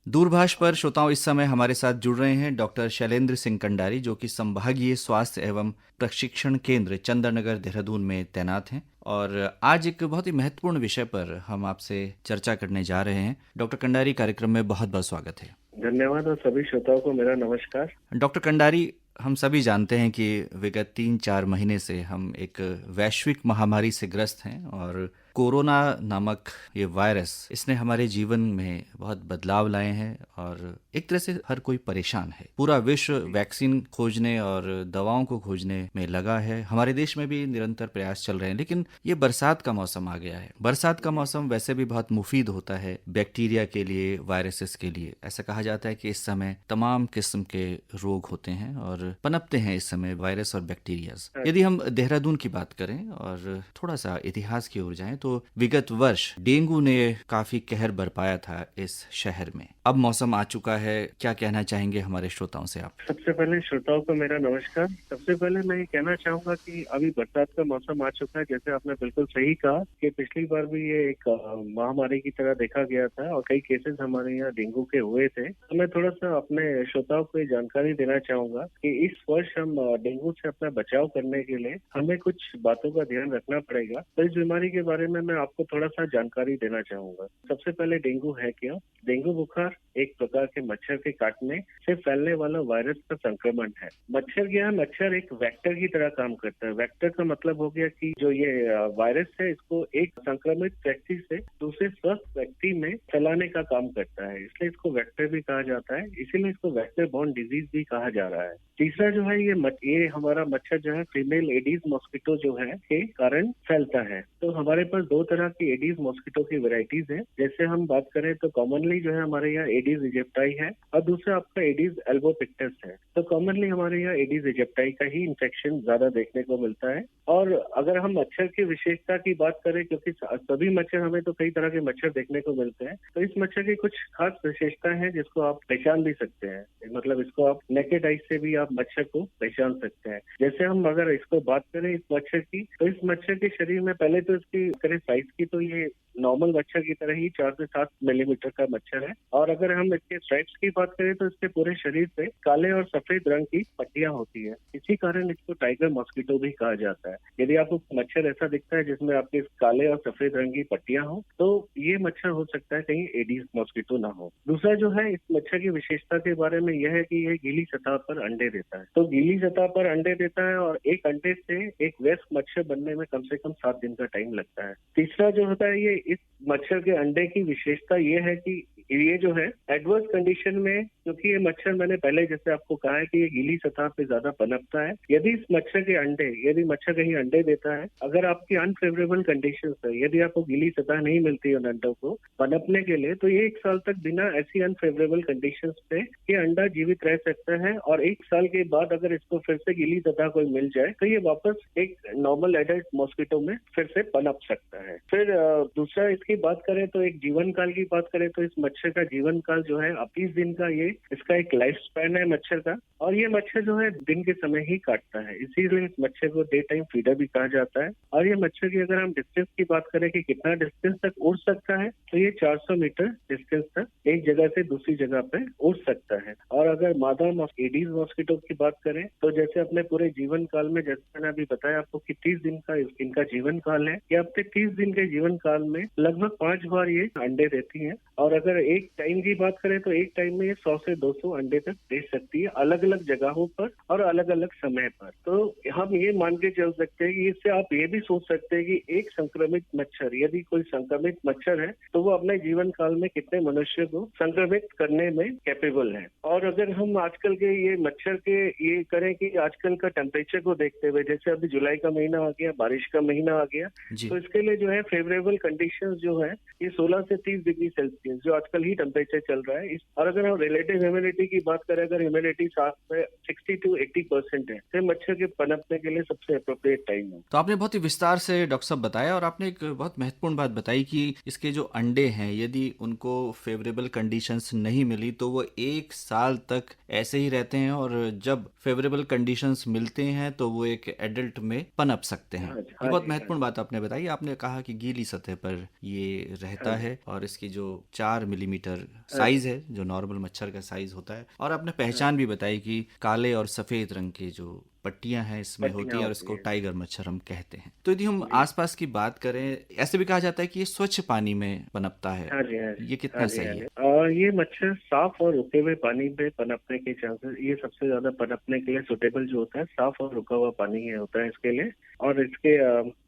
दूरभाष पर श्रोताओं इस समय हमारे साथ जुड़ रहे हैं डॉक्टर शैलेंद्र सिंह कंडारी, जो कि संभागीय स्वास्थ्य एवं प्रशिक्षण केंद्र चंद्रनगर देहरादून में तैनात हैं। और आज एक बहुत ही महत्वपूर्ण विषय पर हम आपसे चर्चा करने जा रहे हैं। डॉक्टर कंडारी, कार्यक्रम में बहुत बहुत स्वागत है। धन्यवाद और सभी श्रोताओं को मेरा नमस्कार। डॉक्टर कंडारी, हम सभी जानते हैं कि विगत 3-4 महीने से हम एक वैश्विक महामारी से ग्रस्त हैं और कोरोना नामक ये वायरस, इसने हमारे जीवन में बहुत बदलाव लाए हैं और एक तरह से हर कोई परेशान है। पूरा विश्व वैक्सीन खोजने और दवाओं को खोजने में लगा है। हमारे देश में भी निरंतर प्रयास चल रहे हैं, लेकिन ये बरसात का मौसम आ गया है। बरसात का मौसम वैसे भी बहुत मुफीद होता है बैक्टीरिया के लिए, वायरसेस के लिए। ऐसा कहा जाता है कि इस समय तमाम किस्म के रोग होते हैं और पनपते हैं इस समय वायरस और बैक्टीरियाज। यदि हम देहरादून की बात करें और थोड़ा सा इतिहास की ओर जाएं, तो विगत वर्ष डेंगू ने काफी कहर बरपाया था इस शहर में। अब मौसम आ चुका है, क्या कहना चाहेंगे हमारे श्रोताओं से आप? सबसे पहले श्रोताओं को मेरा नमस्कार। सबसे पहले मैं ये कहना चाहूंगा कि अभी बरसात का मौसम आ चुका है। जैसे आपने बिल्कुल सही कहा कि पिछली बार भी ये एक महामारी की तरह देखा गया था और कई केसेस हमारे यहाँ डेंगू के हुए थे। तो मैं थोड़ा सा अपने श्रोताओं को ये जानकारी देना चाहूंगा कि इस वर्ष हम डेंगू से अपना बचाव करने के लिए हमें कुछ बातों का ध्यान रखना पड़ेगा। तो इस बीमारी के बारे में मैं आपको थोड़ा सा जानकारी देना चाहूंगा। सबसे पहले डेंगू है क्या? डेंगू बुखार एक प्रकार के मच्छर के काटने से फैलने वाला वायरस का संक्रमण है। मच्छर क्या है? मच्छर एक वेक्टर की तरह काम करता है। वेक्टर का मतलब हो गया कि जो ये वायरस है, इसको एक संक्रमित व्यक्ति से दूसरे स्वस्थ व्यक्ति में फैलाने का काम करता है, इसलिए इसको वेक्टर भी कहा जाता है। इसीलिए इसको वेक्टर बॉर्न डिजीज भी कहा जा रहा है। तीसरा जो है, ये हमारा मच्छर जो है फीमेल एडीज मॉस्किटो जो है के कारण फैलता है। तो हमारे पास दो तरह की एडीज मॉस्किटो की वेराइटीज है। जैसे हम बात करें तो कॉमनली जो है हमारे यहाँ एडीज इजिप्टाई है और दूसरा आपका एडीज एल्बोपिक्टस है। तो कॉमनली हमारे यहाँ एडीज इजिप्टाई का ही इन्फेक्शन ज्यादा देखने को मिलता है। और अगर हम मच्छर की विशेषता की बात करें, क्योंकि सभी मच्छर, हमें तो कई तरह के मच्छर देखने को मिलते हैं, तो इस मच्छर की कुछ खास विशेषता है जिसको आप पहचान भी सकते हैं। मतलब इसको आप नेकेड आई से भी आप मच्छर को पहचान सकते हैं। जैसे हम अगर इसको बात करें इस मच्छर की, तो इस मच्छर के शरीर में पहले तो इसकी करें साइज की, तो ये नॉर्मल मच्छर की तरह ही 4 से 7 मिलीमीटर का मच्छर है। और अगर हम इसके स्ट्राइप्स की बात करें तो इसके पूरे शरीर पे काले और सफेद रंग की पट्टियां होती है। इसी कारण इसको टाइगर मॉस्किटो भी कहा जाता है। यदि आपको मच्छर ऐसा दिखता है जिसमें आपके काले और सफेद रंग की पट्टियां हो, तो ये मच्छर हो सकता है कहीं एडीज मॉस्किटो ना हो। दूसरा जो है इस मच्छर की विशेषता के बारे में यह है कि यह गीली सतह पर अंडे देता है। तो गीली सतह पर अंडे देता है और एक अंडे से एक वयस्क मच्छर बनने में कम से कम 7 दिन का टाइम लगता है। तीसरा जो होता है, ये इस मच्छर के अंडे की विशेषता ये है कि ये जो है एडवर्स कंडीशन में, क्योंकि ये मच्छर, मैंने पहले जैसे आपको कहा है कि ये गीली सतह पे ज्यादा पनपता है। यदि इस मच्छर के अंडे, यदि मच्छर कहीं अंडे देता है, अगर आपकी अनफेवरेबल कंडीशन है, यदि आपको गीली सतह नहीं मिलती है उन अंडों को पनपने के लिए, तो ये 1 साल तक बिना ऐसी अनफेवरेबल कंडीशन पे ये अंडा जीवित रह सकता है। और 1 साल के बाद अगर इसको फिर से गीली सतह कोई मिल जाए तो ये वापस एक नॉर्मल एडल्ट मॉस्किटो में फिर से पनप सकता है। फिर दूसरा इसकी बात करें तो एक जीवन काल की बात करें तो इस मच्छर का जीवन काल जो है 30 दिन का, ये इसका एक लाइफ स्पैन है मच्छर का। और ये मच्छर जो है दिन के समय ही काटता है, इसीलिए इस मच्छर को डे टाइम फीडर भी कहा जाता है। और ये मच्छर की अगर हम डिस्टेंस की बात करें कि कितना डिस्टेंस तक उड़ सकता है, तो ये 400 मीटर डिस्टेंस तक एक जगह से दूसरी जगह पे उड़ सकता है। और अगर मादा एडीज मॉस्किटो की बात करें तो जैसे अपने पूरे जीवन काल में, जैसे मैंने अभी बताया आपको कि 30 दिन का इनका जीवन काल है, ये अपने 30 दिन के जीवन काल में लगभग 5 बार ये अंडे देती है। और अगर एक टाइम की बात करें तो एक टाइम में ये 100 से 200 अंडे तक दे सकती है, अलग अलग जगहों पर और अलग अलग समय पर। तो हम ये मान के चल सकते हैं कि इससे आप ये भी सोच सकते हैं कि एक संक्रमित मच्छर, यदि कोई संक्रमित मच्छर है, तो वो अपने जीवन काल में कितने मनुष्य को संक्रमित करने में कैपेबल है। और अगर हम आजकल के ये मच्छर के ये करें कि आजकल का टेम्परेचर को देखते हुए, जैसे अभी जुलाई का महीना आ गया, बारिश का महीना आ गया, तो इसके लिए जो है फेवरेबल कंडीशंस जो है ये 16 से 30 डिग्री सेल्सियस जो आजकल ही टेम्परेचर चल रहा है। और अगर हम रिलेटिव ह्यूमिडिटी की बात करें, अगर ह्यूमिडिटी 60 to 80% है, तो मच्छर के पनपने के लिए सबसे अप्रोप्रिएट टाइम है। तो आपने बहुत ही विस्तार से डॉक्टर साहब बताया और आपने एक बहुत महत्वपूर्ण बात बताई कि इसके जो अंडे हैं, यदि उनको फेवरेबल कंडीशंस नहीं मिली तो वो 1 साल तक ऐसे ही रहते हैं और जब फेवरेबल कंडीशंस मिलते हैं तो वो एक एडल्ट में पनप सकते हैं। ये बहुत महत्वपूर्ण बात आपने बताई। आपने कहा कि गीली सतह पर मिलीमीटर ये हाँ रहता जी, है, और इसकी जो 4 मिलीमीटर हाँ साइज जी, है, जो नॉर्मल मच्छर का साइज होता है। और आपने हाँ, पहचान भी बताई कि काले और सफ़ेद रंग की जो पट्टियां हैं इसमें होती पट्टियाँ हैं, और होती इसको हैं। टाइगर मच्छर हम कहते हैं। तो यदि हम जी। आसपास की बात करें, ऐसे भी कहा जाता है कि ये स्वच्छ पानी में पनपता है, हाँ जी, हाँ जी। ये हाँ कितना जी, हाँ सही जी। है? और ये मच्छर साफ और रुके हुए पानी में पनपने के चांसेस, ये सबसे ज्यादा पनपने के लिए सुटेबल जो होता है, साफ और रुका हुआ पानी ही होता है इसके लिए। और इसके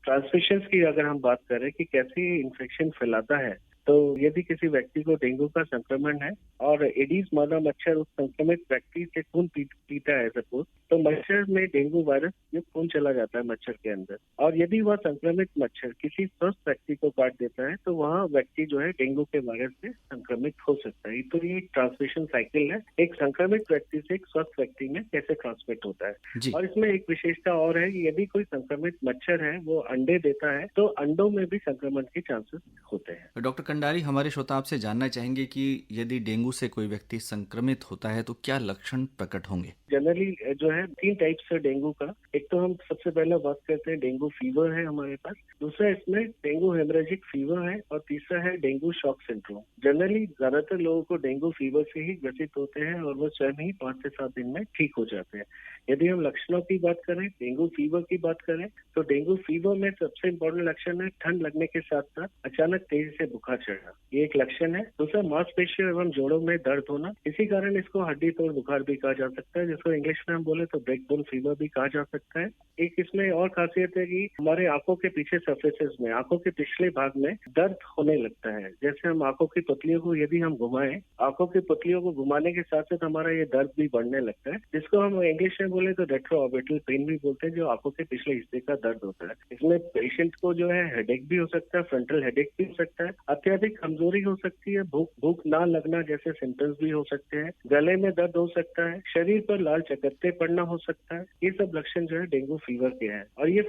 ट्रांसमिशन की अगर हम बात करें कि कैसे इन्फेक्शन फैलाता है, तो यदि किसी व्यक्ति को डेंगू का संक्रमण है और एडीज मादा मच्छर उस संक्रमित व्यक्ति से खून पीता है सपोज, तो मच्छर में डेंगू वायरस ये खून चला जाता है मच्छर के अंदर। और यदि वह संक्रमित मच्छर किसी स्वस्थ व्यक्ति को काट देता है, तो वह व्यक्ति जो है डेंगू के वायरस से संक्रमित हो सकता है। तो ये एक ट्रांसमिशन साइकिल है, एक संक्रमित व्यक्ति से एक स्वस्थ व्यक्ति में कैसे ट्रांसमिट होता है। जी। और इसमें एक विशेषता और है कि यदि कोई संक्रमित मच्छर है वो अंडे देता है, तो अंडों में भी संक्रमण के चांसेस होते हैं। डॉक्टर कंडारी, हमारे श्रोता आपसे जानना चाहेंगे कि यदि डेंगू से कोई व्यक्ति संक्रमित होता है तो क्या लक्षण प्रकट होंगे? जनरली जो है 3 टाइप्स है डेंगू का। एक तो हम सबसे पहले बात करते हैं डेंगू फीवर है हमारे पास, दूसरा इसमें डेंगू हेमरेजिक फीवर है, और तीसरा है डेंगू शॉक सिंड्रोम। जनरली ज्यादातर लोगों को डेंगू फीवर से ही ग्रसित होते हैं और वो स्वयं ही 5 से 7 दिन में ठीक हो जाते हैं। यदि हम लक्षणों की बात करें, डेंगू फीवर की बात करें, तो डेंगू फीवर में सबसे इम्पोर्टेंट लक्षण है ठंड लगने के साथ साथ अचानक तेजी से बुखार चढ़ना, ये एक लक्षण है। दूसरा मांसपेशियों एवं जोड़ों में दर्द होना, इसी कारण इसको हड्डी तोड़ बुखार भी कहा जा सकता है, जिसको इंग्लिश में हम बोले तो ब्रेक बोन फीवर भी कहा जा सकता है। एक इसमें और खासियत है कि हमारे आंखों के पीछे सरफेसेस में, आंखों के पिछले भाग में दर्द होने लगता है। जैसे हम आंखों की पुतलियों को यदि हम घुमाएं, आंखों की पुतलियों को घुमाने के साथ साथ हमारा ये दर्द भी बढ़ने लगता है, जिसको हम इंग्लिश में बोले तो रेट्रोऑर्बिटल पेन भी बोलते हैं, जो आंखों के पिछले हिस्से का दर्द होता है। इसमें पेशेंट को जो है हेडेक भी हो सकता है, फ्रंटल हेडेक भी हो सकता है, अत्यधिक कमजोरी हो सकती है, भूख ना लगना जैसे सिम्टम्स भी हो सकते हैं, गले में दर्द हो सकता है, शरीर पर लाल चकत्ते पड़ना हो सकता है। ये सब लक्षण जो है डेंगू फीवर के हैं। और ये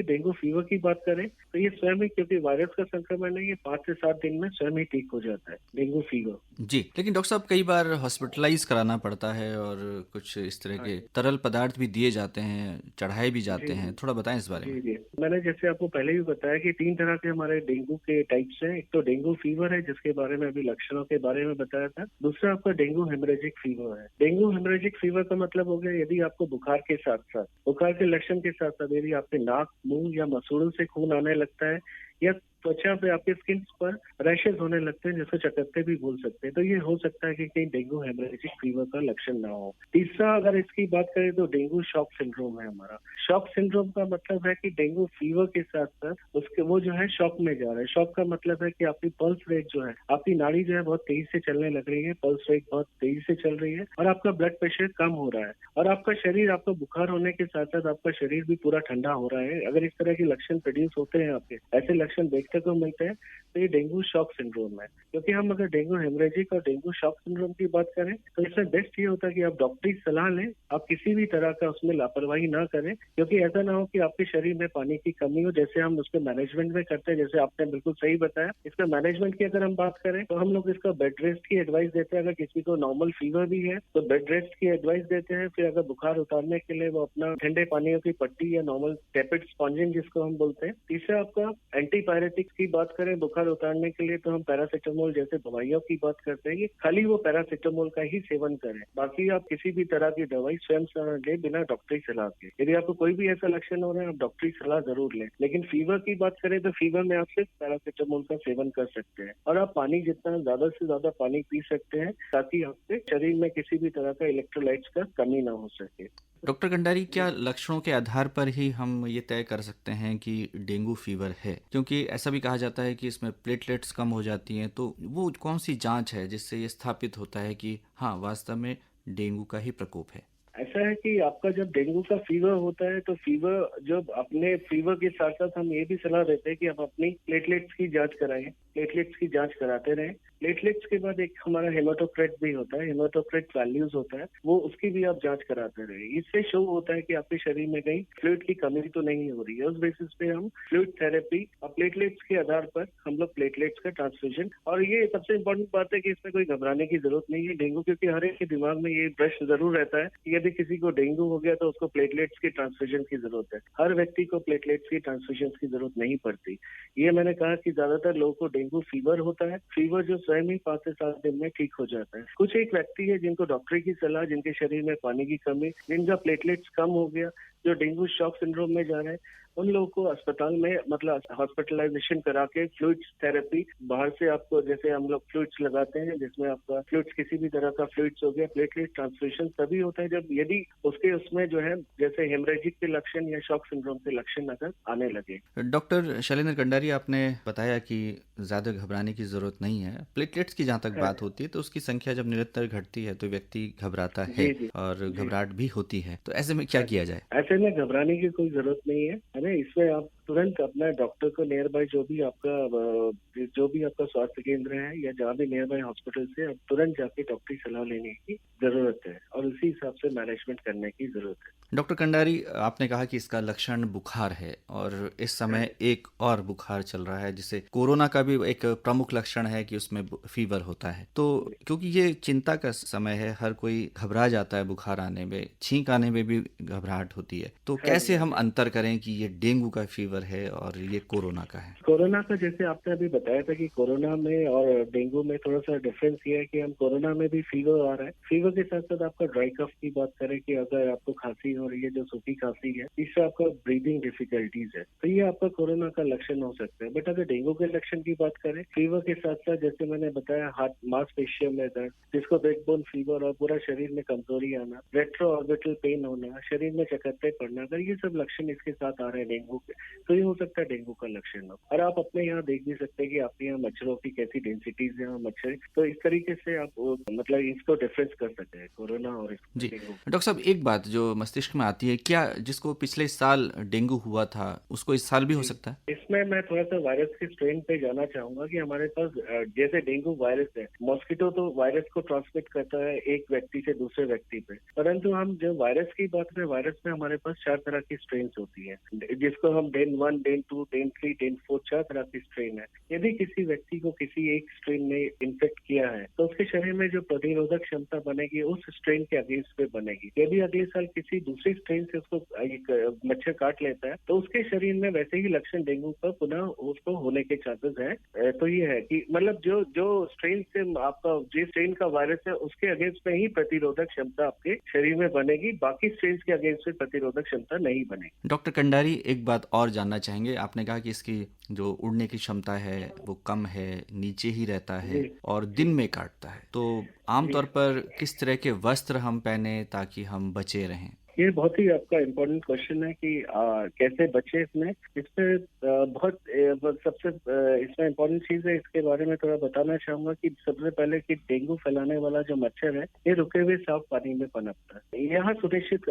डेंगू फीवर की बात करें तो ये स्वयं ही, क्योंकि वायरस का संक्रमण है, ये 5 से 7 दिन में स्वयं ही ठीक हो जाता है डेंगू फीवर। जी, लेकिन डॉक्टर साहब, कई बार हॉस्पिटलाइज कराना पड़ता है और कुछ इस तरह हाँ के जी। तरल पदार्थ भी दिए जाते हैं, चढ़ाए भी जाते जी जी। हैं, थोड़ा बताएं इस बारे में। जी जी। मैंने जैसे आपको पहले भी बताया कि 3 तरह के हमारे डेंगू के टाइप्स हैं। एक तो डेंगू फीवर है, जिसके बारे में अभी लक्षणों के बारे में बताया था। दूसरा आपका डेंगू हेमरेजिक फीवर है। डेंगू हेमरेजिक फीवर का मतलब हो गया यदि आपको बुखार के लक्षण के साथ साथ यदि आपके नाक, मुंह या मसूड़ों से खून आने लगता है, या त्वचा पे, आपके स्किन पर रैशेज होने लगते हैं, जिसको चकत्ते भी बोल सकते हैं, तो ये हो सकता है कि कहीं डेंगू हेमरेजिक फीवर का लक्षण ना हो। तीसरा अगर इसकी बात करें तो डेंगू शॉक सिंड्रोम है हमारा। शॉक सिंड्रोम का मतलब है कि डेंगू फीवर के साथ साथ उसके वो जो है शॉक में जा रहा है। शॉक का मतलब है कि आपकी पल्स रेट जो है, आपकी नाड़ी जो है बहुत तेजी से चलने लग रही है, पल्स रेट बहुत तेजी से चल रही है, और आपका ब्लड प्रेशर कम हो रहा है, और आपका शरीर, आपको बुखार होने के साथ साथ आपका शरीर भी पूरा ठंडा हो रहा है। अगर इस तरह के लक्षण प्रोड्यूस होते हैं, आपके ऐसे लक्षण देखते को मिलते हैं, तो ये डेंगू शॉक सिंड्रोम है। क्योंकि हम अगर डेंगू हेमरेजिक और डेंगू शॉक सिंड्रोम की बात करें, तो इसमें बेस्ट ये होता है कि आप डॉक्टरी सलाह लें, आप किसी भी तरह का उसमें लापरवाही ना करें, क्योंकि ऐसा ना हो कि आपके शरीर में पानी की कमी हो, जैसे हम उसके मैनेजमेंट में करते हैं। जैसे आपने बिल्कुल सही बताया, इसका मैनेजमेंट की अगर हम बात करें तो हम लोग इसका बेड रेस्ट की एडवाइस देते हैं। अगर किसी को नॉर्मल फीवर भी है तो बेड रेस्ट की एडवाइस देते हैं। फिर अगर बुखार उतारने के लिए वो अपना ठंडे पानियों की पट्टी या नॉर्मल टेपिड स्पॉन्जिंग जिसको हम बोलते हैं। तीसरा आपका एंटीपायरेटिक की बात करें बुखार उतारने के लिए, तो हम पैरासीटामोल जैसे दवाइयों की बात करते हैं। ये खाली वो पैरासीटामोल का ही सेवन करें, बाकी आप किसी भी तरह की दवाई स्वयं से ले बिना डॉक्टरी सलाह के। यदि आपको कोई भी ऐसा लक्षण हो रहा है, आप डॉक्टरी सलाह जरूर लें। लेकिन फीवर की बात करें तो फीवर में आप सिर्फ पैरासीटामोल का सेवन कर सकते हैं, और आप पानी जितना ज्यादा से ज्यादा पानी पी सकते हैं, ताकि आपके शरीर में किसी भी तरह का इलेक्ट्रोलाइट्स का कमी ना हो सके। डॉक्टर कंडारी, क्या लक्षणों के आधार पर ही हम ये तय कर सकते हैं कि डेंगू फीवर है? क्योंकि ऐसा भी कहा जाता है कि इसमें प्लेटलेट्स कम हो जाती हैं, तो वो कौन सी जांच है जिससे ये स्थापित होता है कि हाँ, वास्तव में डेंगू का ही प्रकोप है? ऐसा है कि आपका जब डेंगू का फीवर होता है, तो फीवर जब अपने फीवर के साथ साथ हम ये भी सलाह देते हैं कि आप अपनी प्लेटलेट्स की जांच कराएं, प्लेटलेट्स की जांच कराते रहें। प्लेटलेट्स के बाद एक हमारा हेमाटोक्रिट भी होता है, हेमाटोक्रिट वैल्यूज होता है, वो उसकी भी आप जांच कराते रहे। इससे शो होता है कि आपके शरीर में कहीं फ्लूइड की कमी तो नहीं हो रही है। उस बेसिस पे हम फ्लूइड थेरेपी और प्लेटलेट्स के आधार पर हम लोग प्लेटलेट्स का ट्रांसफ्यूजन, और ये सबसे इम्पोर्टेंट बात है कि इसमें कोई घबराने की जरूरत नहीं है डेंगू, क्योंकि हर एक के दिमाग में ये प्रश्न जरूर रहता है कि यदि किसी को डेंगू हो गया तो उसको प्लेटलेट्स की ट्रांसफ्यूजन की जरूरत है। हर व्यक्ति को प्लेटलेट्स की ट्रांसफ्यूजन की जरूरत नहीं पड़ती। ये मैंने कहा कि ज्यादातर लोगों को डेंगू फीवर होता है, फीवर जो स्वयं ही 5 से 7 दिन में ठीक हो जाता है। कुछ एक व्यक्ति है जिनको डॉक्टरी की सलाह, जिनके शरीर में पानी की कमी, जिनका प्लेटलेट्स कम हो गया, जो डेंगू शॉक सिंड्रोम में जा रहे हैं, उन लोगों को अस्पताल में मतलब हॉस्पिटलाइजेशन करा के फ्लूइड्स थेरेपी, बाहर से आपको जैसे हम लोग फ्लूइड्स लगाते हैं जिसमें आपका फ्लूइड्स किसी भी तरह का फ्लूइड्स हो गया, प्लेटलेट ट्रांसफ्यूजन तभी होता है जब यदि उसके उसमें जो है जैसे हेमरेजिक के लक्षण या शॉक सिंड्रोम के लक्षण अगर आने लगे। डॉक्टर शैलेंद्र कंडारी, आपने बताया कि ज़्यादा घबराने की ज़रूरत नहीं है। प्लेटलेट्स की जहाँ तक बात होती है तो उसकी संख्या जब निरंतर घटती है तो व्यक्ति घबराता है जी और जी। घबराहट भी होती है, तो ऐसे में क्या किया जाए? ऐसे में घबराने की कोई जरूरत नहीं है ना। इसमें आप तुरंत अपना डॉक्टर को नियर बाय जो भी आपका स्वास्थ्य केंद्र है या जहाँ भी नियर बाय हॉस्पिटल से आप तुरंत जाके डॉक्टरी सलाह लेने की जरूरत है और उसी हिसाब से मैनेजमेंट करने की जरूरत है। डॉक्टर कंडारी, आपने कहा कि इसका लक्षण बुखार है और इस समय एक और बुखार चल रहा है जिसे कोरोना का भी एक प्रमुख लक्षण है कि उसमें फीवर होता है। तो क्योंकि ये चिंता का समय है, हर कोई घबरा जाता है, बुखार आने में, छींक आने में भी घबराहट होती है, तो कैसे हम अंतर करें कि ये डेंगू का फीवर है और ये कोरोना का है? कोरोना का जैसे आपने अभी बताया था कि कोरोना में और डेंगू में थोड़ा सा डिफरेंस ये है कि हम कोरोना में भी फीवर आ रहा है, फीवर के साथ साथ आपका ड्राई कफ की बात करें कि अगर आपको खांसी हो रही है जो सूखी खांसी है, इससे आपका ब्रीदिंग डिफिकल्टीज है, तो ये आपका कोरोना का लक्षण हो सकता है। बट अगर डेंगू के लक्षण की बात करें, फीवर के साथ साथ जैसे मैंने बताया हार्ट मांसपेशियों में दर्द, जिसको बैकबोन फीवर, और पूरा शरीर में कमजोरी आना, रेट्रो ऑर्बिटल पेन होना, शरीर में चकत्ते पड़ना, अगर ये सब लक्षण इसके साथ आ रहे हैं डेंगू के, तो ये हो सकता है डेंगू का लक्षण हो। और आप अपने यहाँ देख भी सकते हैं कि आपके यहाँ मच्छरों की कैसी डेंसिटीज है, मच्छर, तो इस तरीके से आप मतलब इसको डिफरेंस कर सकते हैं कोरोना और जी डेंगू। डॉक्टर साहब, एक बात जो मस्तिष्क में आती है, क्या जिसको पिछले साल डेंगू हुआ था उसको इस साल भी हो सकता है? इसमें मैं थोड़ा सा वायरस के स्ट्रेन पे जाना चाहूंगा कि हमारे पास जैसे डेंगू वायरस है, मॉस्किटो तो वायरस को ट्रांसमिट करता है एक व्यक्ति से दूसरे व्यक्ति पे, परंतु हम जो वायरस की बात करें, वायरस में हमारे पास 4 तरह की स्ट्रेन होती है, जिसको हम डेन 1, डेन 2, डेन 3, डेन 4, 4 तरह की स्ट्रेन है। यदि किसी व्यक्ति को किसी एक स्ट्रेन ने इन्फेक्ट किया है तो उसके शरीर में जो प्रतिरोधक क्षमता बनेगी उस स्ट्रेन के अगेंस्ट पे बनेगी। यदि अगले साल किसी दूसरी स्ट्रेन से उसको एक मच्छर काट लेता है तो उसके शरीर में वैसे ही लक्षण डेंगू का पुनः उसको होने के चांसेस है। तो ये है कि मतलब जो स्ट्रेन से आपका जिस स्ट्रेन का वायरस है उसके अगेंस्ट में ही प्रतिरोधक क्षमता आपके शरीर में बनेगी, बाकी स्ट्रेन के अगेंस्ट में प्रतिरोधक क्षमता नहीं बनेगी। डॉक्टर कंडारी, एक बात और जानना चाहेंगे। आपने कहा कि इसकी जो उड़ने की क्षमता है वो कम है, नीचे ही रहता है और दिन में काटता है, तो आमतौर पर किस तरह के वस्त्र हम पहने ताकि हम बचे रहें? ये बहुत ही आपका इम्पोर्टेंट क्वेश्चन है कि कैसे बचे इसमें। इसमें सबसे इसमें इम्पोर्टेंट चीज है, इसके बारे में थोड़ा बताना चाहूंगा कि सबसे पहले कि डेंगू फैलाने वाला जो मच्छर है ये रुके हुए साफ पानी में पनपता है। यहाँ सुनिश्चित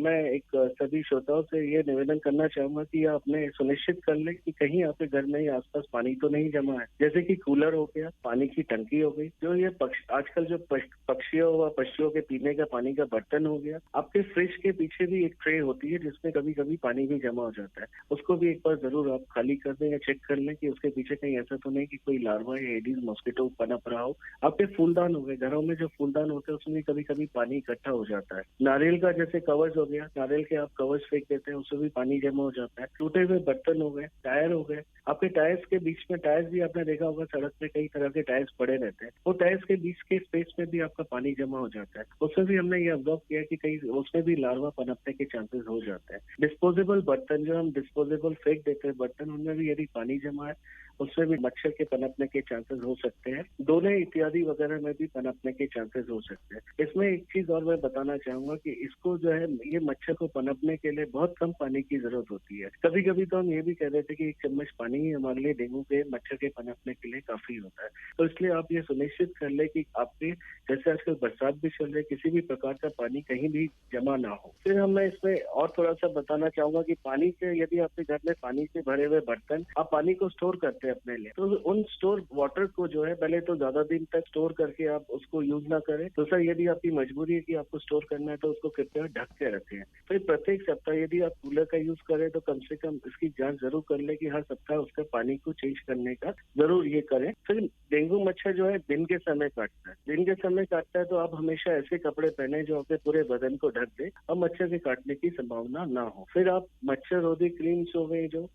मैं एक सभी श्रोताओं से ये निवेदन करना चाहूंगा कि आप अपने सुनिश्चित कर ले कि कहीं आपके घर में आसपास पानी तो नहीं जमा है, जैसे कि कूलर हो गया, पानी की टंकी हो गई, जो ये आजकल जो पक्षियों व पशुओं के पीने का पानी का बर्तन हो गया, आपके फ्रिज के पीछे भी एक ट्रे होती है जिसमें कभी कभी पानी भी जमा हो जाता है, उसको भी एक बार जरूर आप खाली कर दें या चेक कर लें कि उसके पीछे कहीं ऐसा तो नहीं कि कोई लार्वा या एडीज मॉस्किटो पनप रहा हो। आपके फूलदान हो गए, घरों में जो फूलदान होते हैं उसमें कभी कभी पानी इकट्ठा हो जाता है। नारियल का जैसे कवच हो गया, नारियल के आप कवच फेंक देते हैं उसमें भी पानी जमा हो जाता है। टूटे हुए बर्तन हो गए, टायर हो गए, आपके टायर्स के बीच में, टायर्स भी आपने देखा होगा सड़क पे कई तरह के टायर्स पड़े रहते हैं, वो टायर्स के बीच के स्पेस में भी आपका पानी जमा हो जाता है, उसमें भी हमने ये ऑब्जर्व किया कि कहीं उसमें भी लार्वा पनपने के चांसेस हो जाते हैं। डिस्पोजेबल बर्तन, जो हम डिस्पोजेबल फेंक देते हैं बर्तन, उनमें भी यदि पानी जमा है उसमें भी मच्छर के पनपने के चांसेस हो सकते हैं। डोले इत्यादि वगैरह में भी पनपने के चांसेस हो सकते हैं। इसमें एक चीज और मैं बताना चाहूंगा कि इसको जो है, ये मच्छर को पनपने के लिए बहुत कम पानी की जरूरत होती है। कभी कभी तो हम ये भी कह देते हैं कि 1 चम्मच पानी ही हमारे लिए डेंगू के मच्छर के पनपने के लिए काफी होता है। तो इसलिए आप ये सुनिश्चित कर ले कि आपके, जैसे आजकल बरसात भी चल रही है, किसी भी प्रकार का पानी कहीं भी जमा ना हो। फिर मैं इसमें और थोड़ा सा बताना चाहूंगा कि पानी से, यदि आपके घर में पानी से भरे हुए बर्तन, आप पानी को स्टोर करते हैं अपने लिए, तो उन स्टोर वाटर को जो है पहले तो ज्यादा दिन तक स्टोर करके आप उसको यूज ना करें। तो सर यदि आपकी मजबूरी है कि आपको स्टोर करना है तो उसको कृपया ढक के रखें। फिर प्रत्येक सप्ताह यदि आप कूलर का यूज करें तो कम से कम इसकी जांच जरूर कर ले कि हर सप्ताह उसका पानी को चेंज करने का जरूर ये करें। फिर डेंगू मच्छर जो है दिन के समय काटता है, दिन के समय काटता है तो आप हमेशा ऐसे कपड़े पहने जो आपके पूरे बदन को ढक दे और मच्छर के काटने की संभावना ना हो। फिर आप मच्छर रोधी क्रीम्स हो गए जो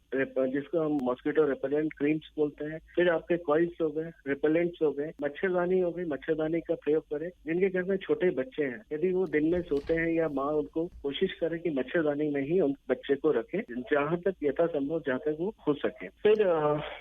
जिसको हम मॉस्किटो रिपेलेंट क्रीम्स बोलते हैं, फिर आपके कॉइल्स हो गए, रिपेलेंट्स हो गए, मच्छरदानी हो गई, मच्छरदानी का प्रयोग करें। जिनके घर में छोटे बच्चे हैं यदि वो दिन में सोते हैं या माँ उनको कोशिश करे कि मच्छरदानी में ही उन बच्चे को रखे जहाँ तक यथासंभव जहाँ तक वो हो सके। फिर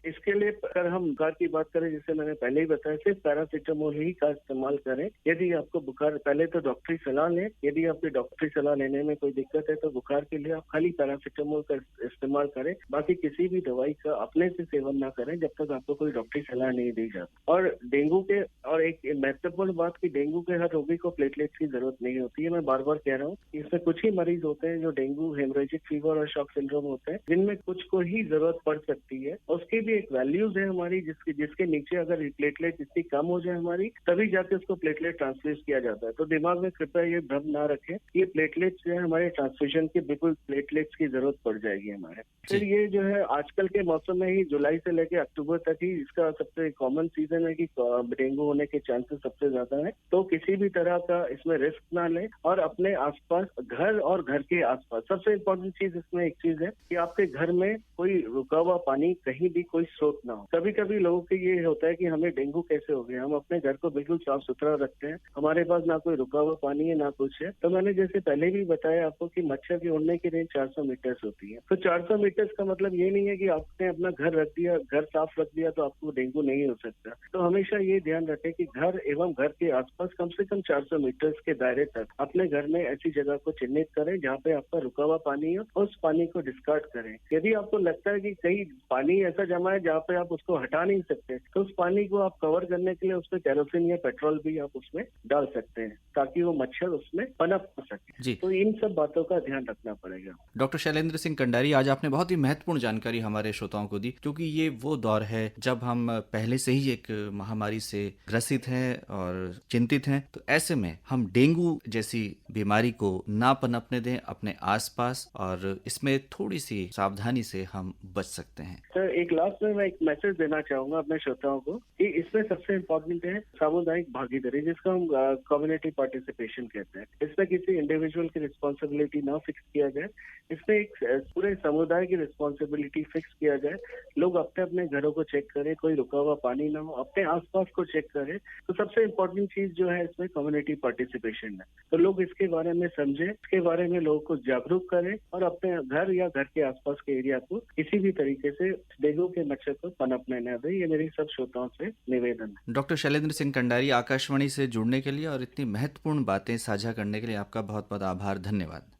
इसके लिए अगर हम बुखार की बात करें, जैसे मैंने पहले ही बताया, सिर्फ पैरासीटामोल ही का इस्तेमाल करें। यदि आपको बुखार, पहले तो डॉक्टरी सलाह लें। यदि आपकी डॉक्टरी सलाह लेने में कोई दिक्कत है तो बुखार के लिए आप खाली पैरासीटामोल का इस्तेमाल करें, बाकी किसी भी दवाई का अपने से सेवन ना करें जब तक आपको कोई डॉक्टरी सलाह नहीं दी जाती। और डेंगू के और एक महत्वपूर्ण बात कि डेंगू के हर रोगी को प्लेटलेट्स की जरूरत नहीं होती है। मैं बार बार कह रहा हूँ, इसमें कुछ ही मरीज होते हैं जो डेंगू, हेमरेजिक फीवर और शॉक सिंड्रोम होते हैं, जिनमें कुछ को ही जरूरत पड़ सकती है। उसकी भी एक वैल्यूज है हमारी, जिसके नीचे अगर प्लेटलेट इतनी कम हो जाए हमारी, तभी जाके उसको प्लेटलेट ट्रांसफ्यूज किया जाता है। तो दिमाग में कृपया ये भ्रम ना रखें, ये प्लेटलेट्स जो है हमारे ट्रांसफ्यूजन की बिल्कुल प्लेटलेट्स की जरूरत पड़ जाएगी हमारे। फिर ये जो है आजकल के मौसम में ही जुलाई से लेकर अक्टूबर तक ही इसका सबसे कॉमन सीजन है कि डेंगू होने के चांसेस सबसे ज्यादा है। तो किसी भी तरह का इसमें रिस्क ना लें और अपने आसपास, घर और घर के आसपास, सबसे इम्पोर्टेंट चीज इसमें एक चीज है कि आपके घर में कोई रुका हुआ पानी कहीं भी कोई स्रोत ना हो। कभी कभी लोगों के ये होता है कि हमें डेंगू कैसे हो गया, हम अपने घर को बिल्कुल साफ सुथरा रखते हैं, हमारे पास ना कोई रुका हुआ पानी है ना कुछ है। तो मैंने जैसे पहले भी बताया आपको कि मच्छर की उड़ने की रेंज 400 मीटर्स होती है। तो 400 मीटर्स का मतलब ये नहीं है कि आपने अपना घर रख दिया, घर साफ रख दिया तो आपको डेंगू नहीं हो सकता। तो हमेशा ये ध्यान रखें कि घर एवं घर के आसपास कम से कम 400 मीटर्स के दायरे तक अपने घर में ऐसी जगह को चिन्हित करें जहाँ पे आपका रुका हुआ पानी हो, उस पानी को डिस्कार्ड करें। यदि आपको लगता है कि कहीं पानी ऐसा जमा है जहाँ पे आप उसको हटा नहीं सकते, तो उस पानी को आप कवर करने के लिए उसमें केरोसिन या पेट्रोल भी आप उसमें डाल सकते हैं ताकि वो मच्छर उसमें पनप सके। तो इन सब बातों का ध्यान रखना पड़ेगा। डॉक्टर शैलेंद्र सिंह कंडारी, आज आपने बहुत ही महत्वपूर्ण जानकारी हमारे श्रोताओं को दी, क्योंकि ये वो दौर है जब हम पहले से ही एक महामारी से ग्रसित हैं और चिंतित हैं। तो ऐसे में हम डेंगू जैसी बीमारी को ना पनपने दें अपने आसपास, और इसमें थोड़ी सी सावधानी से हम बच सकते हैं। सर एक लास्ट में मैं एक मैसेज देना चाहूंगा अपने श्रोताओं को कि इसमें सबसे इम्पोर्टेंट है सामुदायिक भागीदारी, जिसको हम कम्युनिटी पार्टिसिपेशन कहते हैं। इसमें किसी इंडिविजुअल की रिस्पॉन्सिबिलिटी ना फिक्स किया जाए, इसमें एक पूरे समुदाय की रिस्पॉन्सिबिलिटी फिक्स किया जाए। लोग अपने अपने घरों को चेक करें, कोई रुका हुआ पानी ना हो, अपने आसपास को चेक करें। तो सबसे इम्पोर्टेंट चीज जो है इसमें कम्युनिटी पार्टिसिपेशन है। तो लोग इसके बारे में समझें, इसके बारे में लोगों को जागरूक करें और अपने घर या घर के आसपास के एरिया को किसी भी तरीके से डेंगू के मच्छर को पनपने न दें। ये मेरी सब श्रोताओं से निवेदन है। डॉक्टर शैलेंद्र सिंह कंडारी, आकाशवाणी से जुड़ने के लिए और इतनी महत्वपूर्ण बातें साझा करने के लिए आपका बहुत बहुत आभार, धन्यवाद।